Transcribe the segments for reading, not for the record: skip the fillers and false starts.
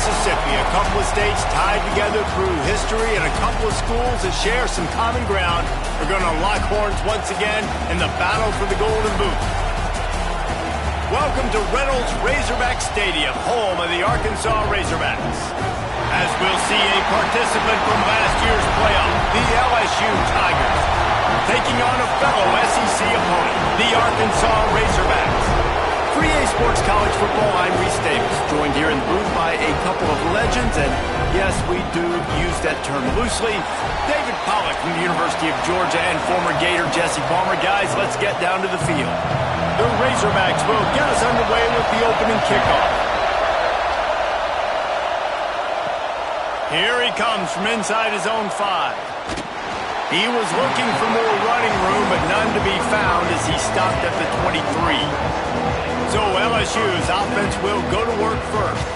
Mississippi, a couple of states tied together through history and a couple of schools that share some common ground are going to lock horns once again in the battle for the Golden Boot. Welcome to Reynolds Razorback Stadium, home of the Arkansas Razorbacks. As we'll see a participant from last year's playoff, the LSU Tigers, taking on a fellow SEC opponent, the Arkansas Razorbacks. For EA Sports College Football, I'm Reese Davis, joined here in the booth by a couple of legends, and yes, we do use that term loosely. David Pollack from the University of Georgia and former Gator Jesse Palmer. Guys, let's get down to the field. The Razorbacks will get us underway with the opening kickoff. Here he comes from inside his own 5. He was looking for more running room, but none to be found as he stopped at the 23. So LSU's offense will go to work first.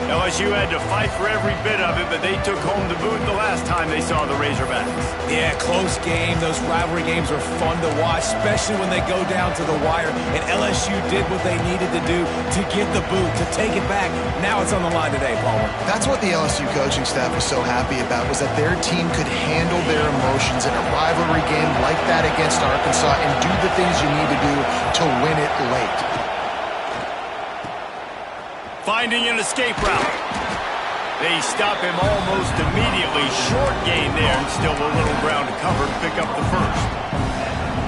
LSU had to fight for every bit of it, but they took home the boot the last time they saw the Razorbacks. Yeah, close game. Those rivalry games are fun to watch, especially when they go down to the wire. And LSU did what they needed to do to get the boot, to take it back. Now it's on the line today, Palmer. That's what the LSU coaching staff was so happy about, was that their team could handle their emotions in a rivalry game like that against Arkansas and do the things you need to do to win it late. Finding an escape route. They stop him almost immediately. Short gain there, and still a little ground to cover to pick up the first.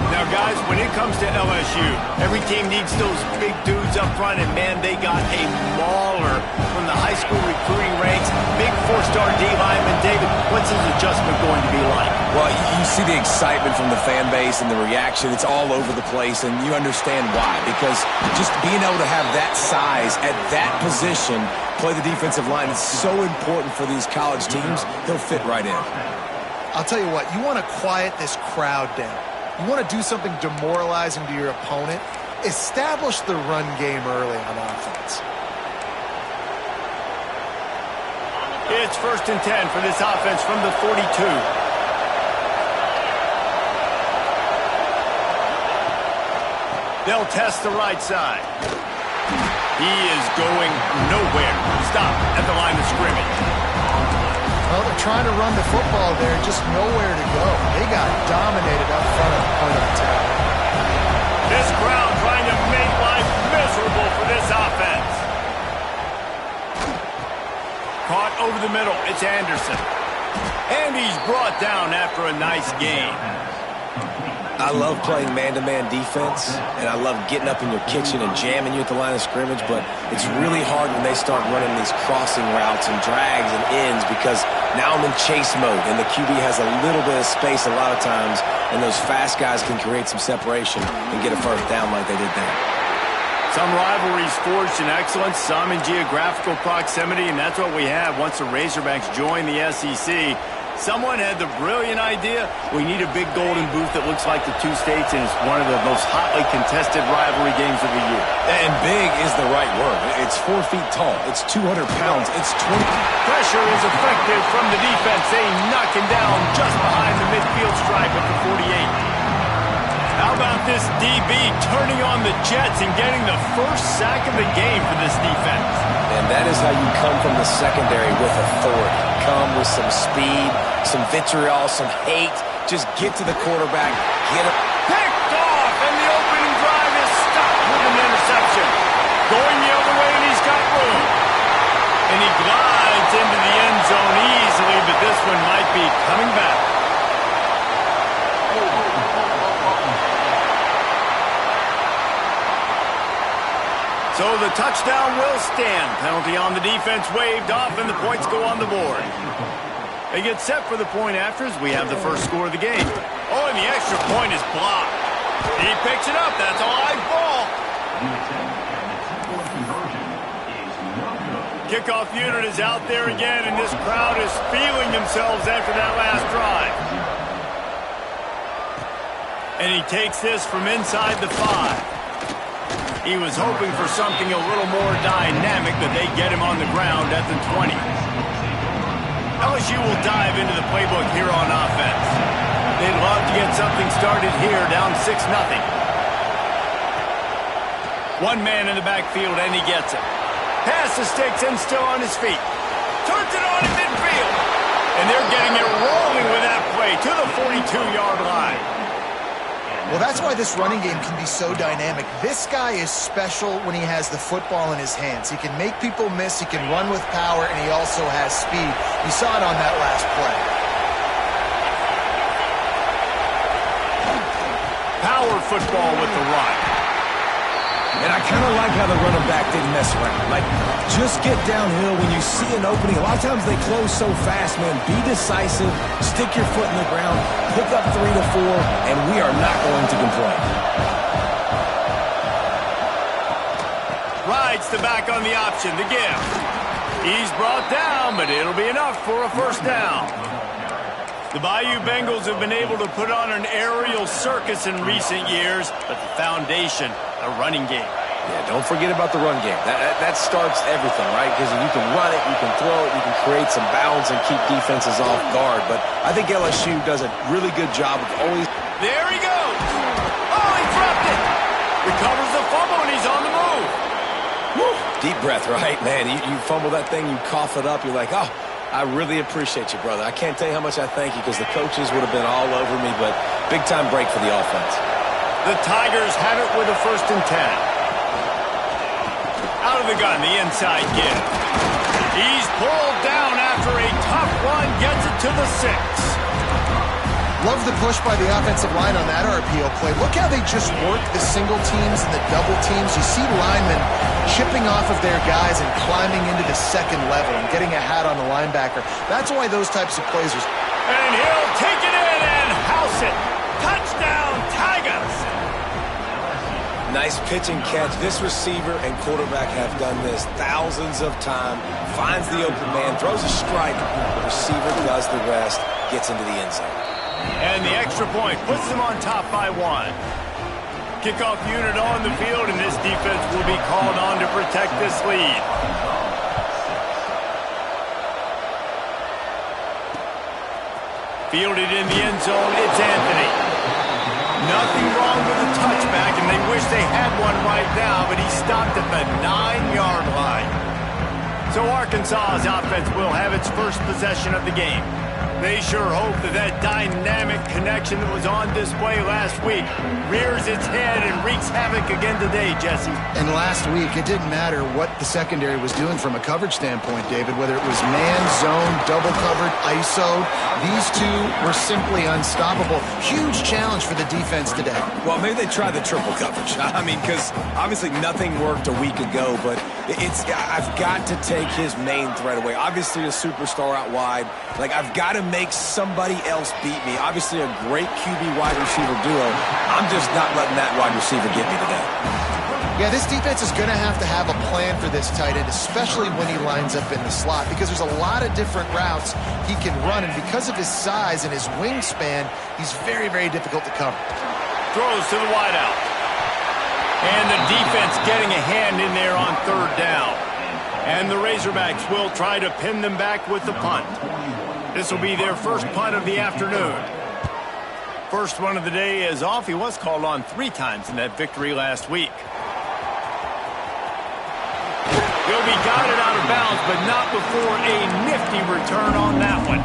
Now, guys, when it comes to LSU, every team needs those big dudes up front, and, man, they got a mauler from the high school recruiting ranks. Big 4-star D-lineman. David, what's his adjustment going to be like? Well, you see the excitement from the fan base and the reaction. It's all over the place, and you understand why. Because just being able to have that size at that position, play the defensive line, is so important for these college teams. They'll fit right in. I'll tell you what, you want to quiet this crowd down. You want to do something demoralizing to your opponent, establish the run game early on offense. It's 1st and 10 for this offense from the 42. They'll test the right side. He is going nowhere. Stop at the line of scrimmage. Well, they're trying to run the football there, just nowhere to go. They got dominated up front at the point of attack. This crowd trying to make life miserable for this offense. Caught over the middle. It's Anderson. And he's brought down after a nice gain. I love playing man-to-man defense, and I love getting up in your kitchen and jamming you at the line of scrimmage, but it's really hard when they start running these crossing routes and drags and ends, because now I'm in chase mode, and the QB has a little bit of space a lot of times, and those fast guys can create some separation and get a first down like they did there. Some rivalries forged in excellence, some in geographical proximity, and that's what we have once the Razorbacks join the SEC. Someone had the brilliant idea, we need a big golden boot that looks like the two states, and it's one of the most hotly contested rivalry games of the year. And big is the right word. It's 4 feet tall. It's 200 pounds. It's 20. Pressure is effective from the defense. They knock him down just behind the midfield stripe at the 48. How about this DB turning on the Jets and getting the first sack of the game for this defense? And that is how you come from the secondary with authority. Come with some speed, some vitriol, some hate. Just get to the quarterback, get him. Picked off, and the opening drive is stopped with an interception. Going the other way, and he's got room. And he glides into the end zone easily, but this one might be coming back. So the touchdown will stand. Penalty on the defense waved off, and the points go on the board. They get set for the point afters. We have the first score of the game. Oh, and the extra point is blocked. He picks it up. That's a live ball. Kickoff unit is out there again, and this crowd is feeling themselves after that last drive. And he takes this from inside the 5. He was hoping for something a little more dynamic, but they get him on the ground at the 20. LSU will dive into the playbook here on offense. They'd love to get something started here, down 6-0. One man in the backfield, and he gets it. Pass the sticks and still on his feet. it on in midfield. And they're getting it rolling with that play to the 42-yard line. Well, that's why this running game can be so dynamic. This guy is special when he has the football in his hands. He can make people miss, he can run with power, and he also has speed. You saw it on that last play. Power football with the run. And I kind of like how the running back didn't mess around. Like, just get downhill when you see an opening. A lot of times they close so fast, man. Be decisive, stick your foot in the ground, pick up 3 to 4, and we are not going to complain. Rides the back on the option, the give. He's brought down, but it'll be enough for a first down. The Bayou Bengals have been able to put on an aerial circus in recent years, but the foundation, a running game. Yeah, don't forget about the run game. That starts everything, right? Because you can run it, you can throw it, you can create some balance and keep defenses off guard. But I think LSU does a really good job of always... There he goes! Oh, he dropped it! Recovers the fumble, and he's on the move. Woo. Deep breath, right? Man, you fumble that thing, you cough it up, you're like, oh, I really appreciate you, brother. I can't tell you how much I thank you because the coaches would have been all over me, but big-time break for the offense. The Tigers have it with a 1st and 10. Out of the gun, the inside give. He's pulled down after a tough run, gets it to the 6. Love the push by the offensive line on that RPO play. Look how they just work the single teams and the double teams. You see linemen chipping off of their guys and climbing into the second level and getting a hat on the linebacker. That's why those types of plays are... And he'll take it in and house it. Touchdown, Tigers! Nice pitch and catch. This receiver and quarterback have done this thousands of times. Finds the open man, throws a strike. The receiver does the rest, gets into the end zone. And the extra point puts them on top by 1. Kickoff unit on the field, and this defense will be called on to protect this lead. Fielded in the end zone, it's Anthony. Nothing wrong with the touchback, and they wish they had one right now, but he stopped at the 9-yard line. So Arkansas's offense will have its first possession of the game. They sure hope that dynamic connection that was on display last week rears its head and wreaks havoc again today, Jesse. And last week, it didn't matter what the secondary was doing from a coverage standpoint, David, whether it was man, zone, double covered, ISO. These two were simply unstoppable. Huge challenge for the defense today. Well, maybe they tried the triple coverage. I mean, because obviously nothing worked a week ago, but I've got to take his main threat away. Obviously a superstar out wide. Like, I've got to make somebody else beat me. Obviously a great QB wide receiver duo. I'm just not letting that wide receiver get me today. Yeah, this defense is going to have a plan for this tight end, especially when he lines up in the slot, because there's a lot of different routes he can run, and because of his size and his wingspan, he's very, very difficult to cover. Throws to the wideout. And the defense getting a hand in there on 3rd down. And the Razorbacks will try to pin them back with the punt. This will be their first punt of the afternoon. First one of the day is off. He was called on 3 times in that victory last week. He'll be guided out of bounds, but not before a nifty return on that one.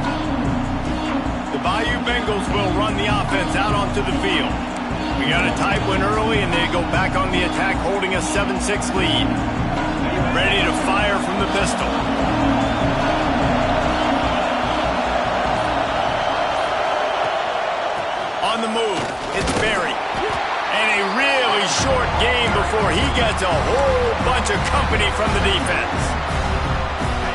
The Bayou Bengals will run the offense out onto the field. We got a tight one early, and they go back on the attack, holding a 7-6 lead. Ready to fire from the pistol. On the move, it's Berry. And a really short game before he gets a whole bunch of company from the defense.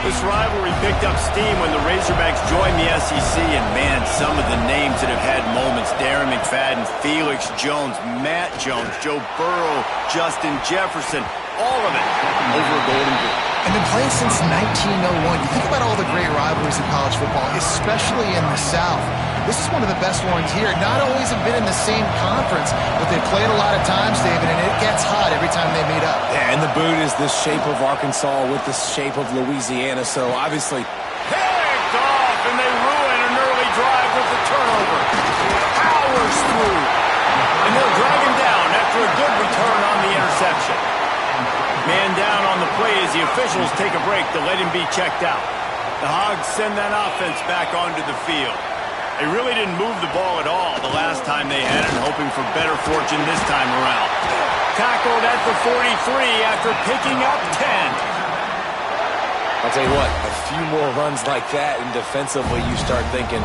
This rivalry picked up steam when the Razorbacks joined the SEC, and man, some of the names that have had moments: Darren McFadden, Felix Jones, Matt Jones, Joe Burrow, Justin Jefferson, all of it over a Golden Boot. And been playing since 1901. You think about all the great rivalries in college football, especially in the South. This is one of the best ones here. Not always have been in the same conference, but they've played a lot of times, David, and it gets hot every time they meet up. Yeah, and the boot is the shape of Arkansas with the shape of Louisiana, so obviously... Picked off, and they ruin an early drive with the turnover. Powers through. And they'll drag him down after a good return on the interception. Man down on the play as the officials take a break to let him be checked out. The Hogs send that offense back onto the field. They really didn't move the ball at all the last time they had it, hoping for better fortune this time around. Tackled at the 43 after picking up 10. I'll tell you what, a few more runs like that, and defensively you start thinking,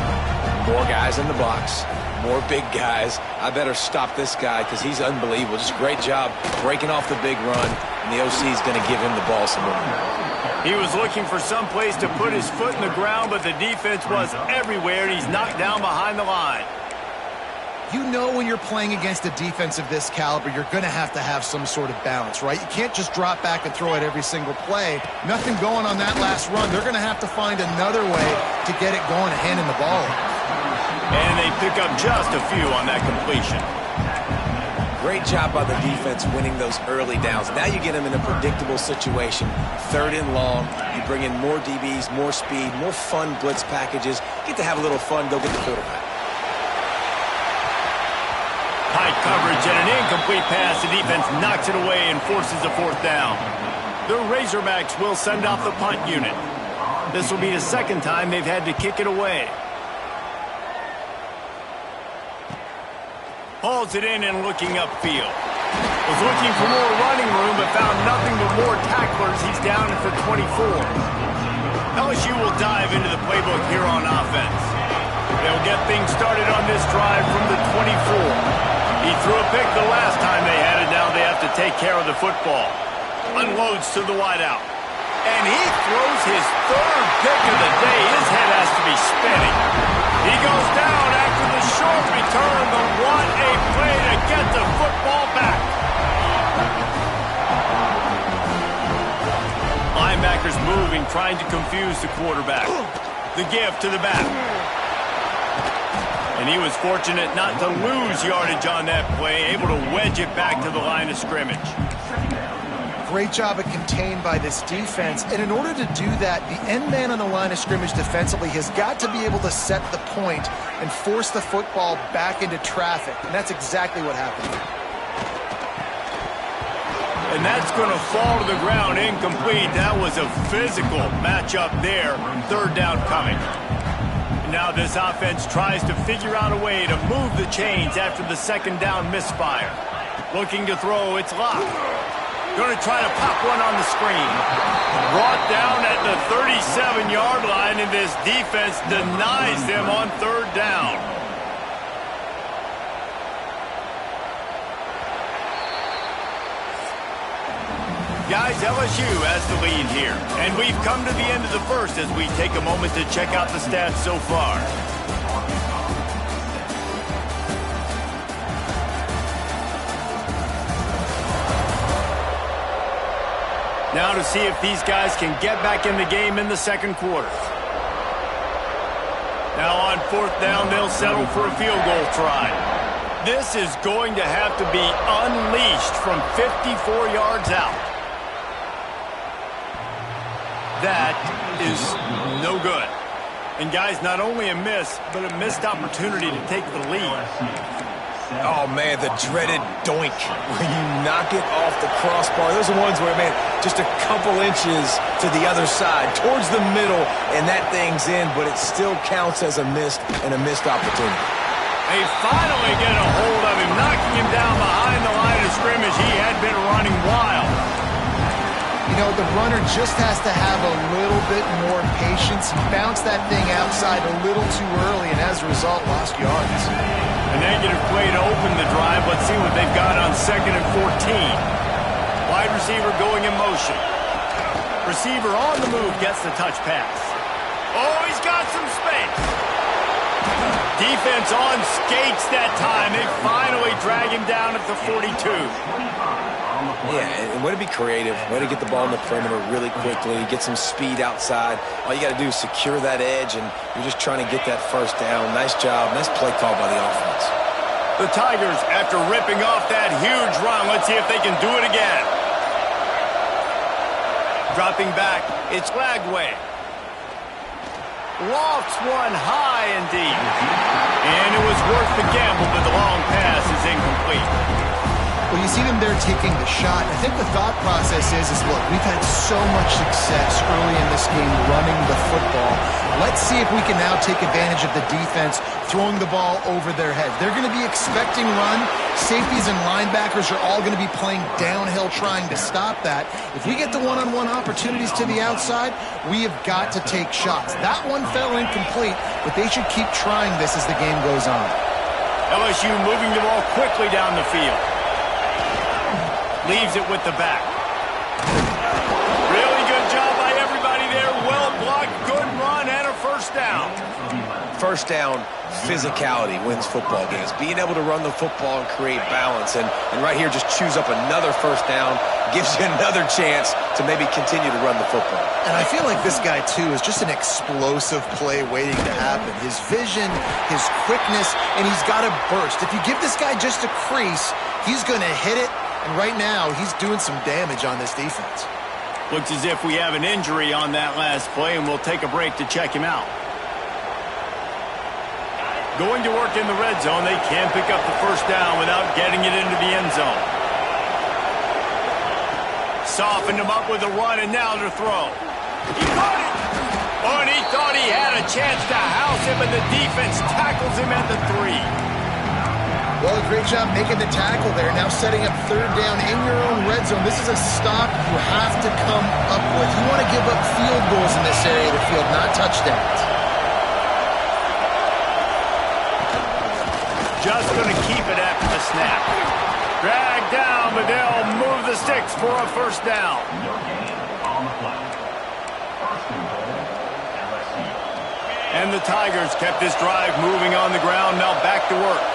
more guys in the box, more big guys. I better stop this guy because he's unbelievable. Just a great job breaking off the big run, and the OC is going to give him the ball some more. He was looking for some place to put his foot in the ground, but the defense was everywhere, and he's knocked down behind the line. You know when you're playing against a defense of this caliber, you're going to have some sort of balance, right? You can't just drop back and throw it every single play. Nothing going on that last run. They're going to have to find another way to get it going and handing the ball. And they pick up just a few on that completion. Great job by the defense winning those early downs. Now you get them in a predictable situation. 3rd and long. You bring in more DBs, more speed, more fun blitz packages. Get to have a little fun. Go get the quarterback. Tight coverage and an incomplete pass. The defense knocks it away and forces a 4th down. The Razorbacks will send out the punt unit. This will be the 2nd time they've had to kick it away. Hauls it in and looking upfield. Was looking for more running room but found nothing but more tacklers. He's down for 24. LSU will dive into the playbook here on offense. They'll get things started on this drive from the 24. He threw a pick the last time they had it. Now they have to take care of the football. Unloads to the wideout. And he throws his 3rd pick of the day. His head has to be spinning. He goes down after the short return, but what a play to get the football back. Linebackers moving, trying to confuse the quarterback. The give to the back. And he was fortunate not to lose yardage on that play, able to wedge it back to the line of scrimmage. Great job of contained by this defense. And in order to do that, the end man on the line of scrimmage defensively has got to be able to set the point and force the football back into traffic. And that's exactly what happened. And that's going to fall to the ground incomplete. That was a physical matchup there. 3rd down coming. Now this offense tries to figure out a way to move the chains after the 2nd down misfire. Looking to throw, it's locked. Going to try to pop one on the screen. Brought down at the 37-yard line, and this defense denies them on 3rd down. Guys, LSU has the lead here. And we've come to the end of the 1st as we take a moment to check out the stats so far. Now to see if these guys can get back in the game in the 2nd quarter. Now on 4th down, they'll settle for a field goal try. This is going to have to be unleashed from 54 yards out. That is no good. And guys, not only a miss, but a missed opportunity to take the lead. Oh, man, the dreaded doink where you knock it off the crossbar. Those are ones where, man, just a couple inches to the other side, towards the middle, and that thing's in, but it still counts as a missed opportunity. They finally get a hold of him, knocking him down behind the line of scrimmage. He had been running wild. You know, the runner just has to have a little bit more patience. He bounced that thing outside a little too early, and as a result, lost yards. A negative play to open the drive. Let's see what they've got on 2nd and 14. Wide receiver going in motion. Receiver on the move gets the touch pass. Oh, he's got some space. Defense on skates that time. They finally drag him down at the 42. Yeah, and way to be creative, way to get the ball in the perimeter really quickly, get some speed outside. All you got to do is secure that edge, and you're just trying to get that 1st down. Nice job, nice play call by the offense. The Tigers, after ripping off that huge run, let's see if they can do it again. Dropping back, it's Lagway. Lofts one high and deep. And it was worth the gamble, but the long pass is incomplete. Well, you see them there taking the shot. I think the thought process is look, we've had so much success early in this game running the football. Let's see if we can now take advantage of the defense throwing the ball over their heads. They're going to be expecting run. Safeties and linebackers are all going to be playing downhill trying to stop that. If we get the one-on-one opportunities to the outside, we have got to take shots. That one fell incomplete, but they should keep trying this as the game goes on. LSU moving the ball quickly down the field. Leaves it with the back. Really good job by everybody there. Well blocked, good run, and a first down. First down, physicality wins football games. Being able to run the football and create balance. And right here, just choose up another first down, gives you another chance to maybe continue to run the football. And I feel like this guy, too, is just an explosive play waiting to happen. His vision, his quickness, and he's got to burst. If you give this guy just a crease, he's going to hit it. And right now, he's doing some damage on this defense. Looks as if we have an injury on that last play, and we'll take a break to check him out. Going to work in the red zone. They can't pick up the first down without getting it into the end zone. Softened him up with a run, and now to throw. He caught it! Oh, and he thought he had a chance to house him, and the defense tackles him at the 3. Well, a great job making the tackle there. Now setting up third down in your own red zone. This is a stop you have to come up with. You want to give up field goals in this area of the field, not touchdowns. Just going to keep it after the snap. Drag down, but they'll move the sticks for a first down. And the Tigers kept this drive moving on the ground. Now back to work.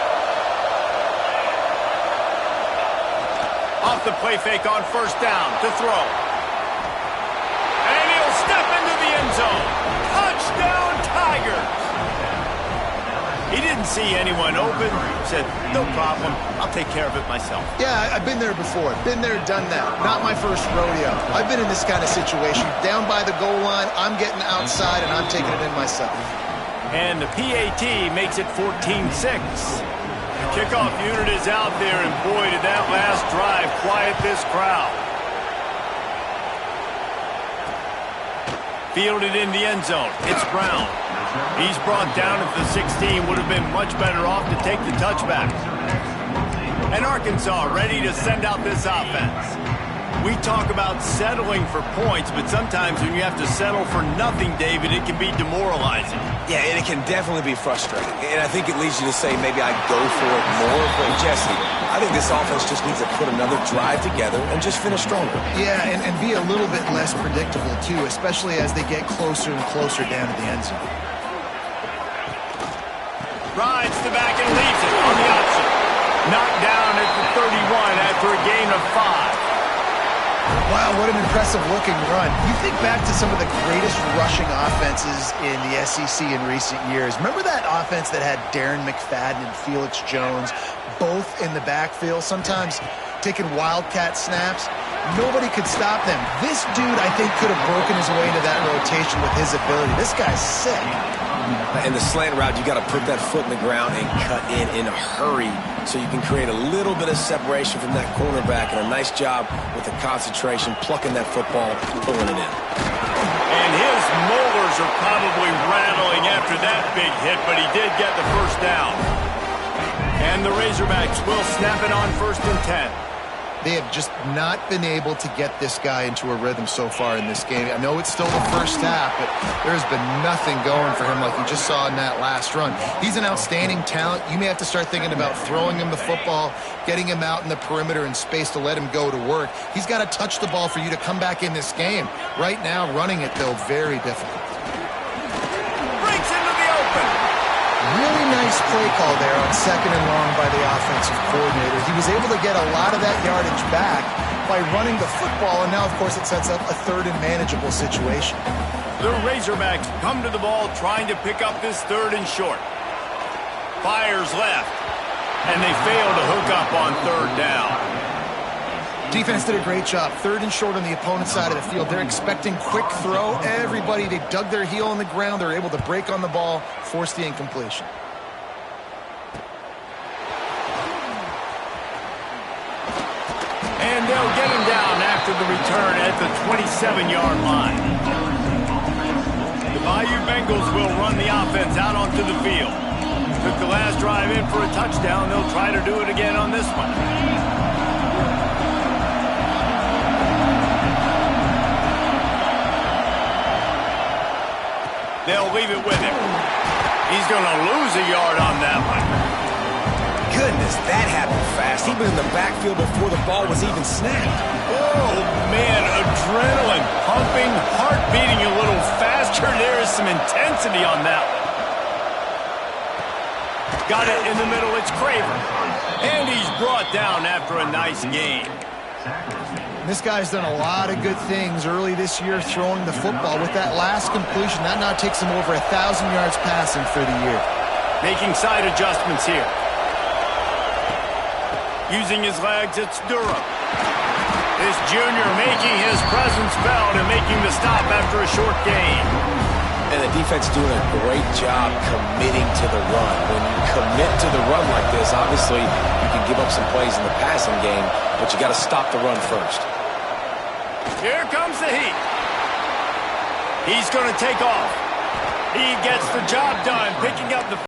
Off the play fake on first down to throw. And he'll step into the end zone. Touchdown, Tigers. He didn't see anyone open. Said, no problem. I'll take care of it myself. Yeah, I've been there before. Been there, done that. Not my first rodeo. I've been in this kind of situation. Down by the goal line, I'm getting outside, and I'm taking it in myself. And the PAT makes it 14-6. Kickoff unit is out there, and boy, did that last drive quiet this crowd. Fielded in the end zone. It's Brown. He's brought down at the 16. Would have been much better off to take the touchback. And Arkansas ready to send out this offense. We talk about settling for points, but sometimes when you have to settle for nothing, David, it can be demoralizing. Yeah, and it can definitely be frustrating. And I think it leads you to say maybe I'd go for it more. But, Jesse, I think this offense just needs to put another drive together and just finish stronger. Yeah, and be a little bit less predictable, too, especially as they get closer and closer down to the end zone. Rides the back and leaves it on the option. Knocked down at the 31 after a gain of 5. Wow, what an impressive-looking run. You think back to some of the greatest rushing offenses in the SEC in recent years. Remember that offense that had Darren McFadden and Felix Jones both in the backfield, sometimes taking wildcat snaps? Nobody could stop them. This dude, I think, could have broken his way into that rotation with his ability. This guy's sick. And the slant route, you got to put that foot in the ground and cut in a hurry so you can create a little bit of separation from that cornerback. And a nice job with the concentration, plucking that football, pulling it in. And his molars are probably rattling after that big hit, but he did get the first down. And the Razorbacks will snap it on 1st and 10. They have just not been able to get this guy into a rhythm so far in this game. I know it's still the first half, but there's been nothing going for him like you just saw in that last run. He's an outstanding talent. You may have to start thinking about throwing him the football, getting him out in the perimeter in space to let him go to work. He's got to touch the ball for you to come back in this game. Right now, running it, though, very difficult. Breaks into the open. Really nice play call there on 2nd and long by the offensive coordinator. He was able to get a lot of that yardage back by running the football, and now, of course, it sets up a 3rd and manageable situation. The Razorbacks come to the ball trying to pick up this 3rd and short. Fires left, and they fail to hook up on 3rd down. Defense did a great job. 3rd and short on the opponent's side of the field. They're expecting quick throw. Everybody, they dug their heel on the ground. They're able to break on the ball, force the incompletion. return at the 27-yard line. The Bayou Bengals will run the offense out onto the field. Took the last drive in for a touchdown. They'll try to do it again on this one. They'll leave it with him. He's going to lose a yard on that one. Goodness, that happened fast. He was in the backfield before the ball was even snapped. Oh, man, adrenaline pumping, heart beating a little faster. There is some intensity on that one. Got it in the middle. It's Craver. And he's brought down after a nice gain. This guy's done a lot of good things early this year throwing the football. With that last completion, that now takes him over 1,000 yards passing for the year. Making side adjustments here. Using his legs, it's Durham. This junior making his presence felt and making the stop after a short gain. And the defense doing a great job committing to the run. When you commit to the run like this, obviously you can give up some plays in the passing game, but you got to stop the run first. Here comes the heat. He's going to take off. He gets the job done, picking up the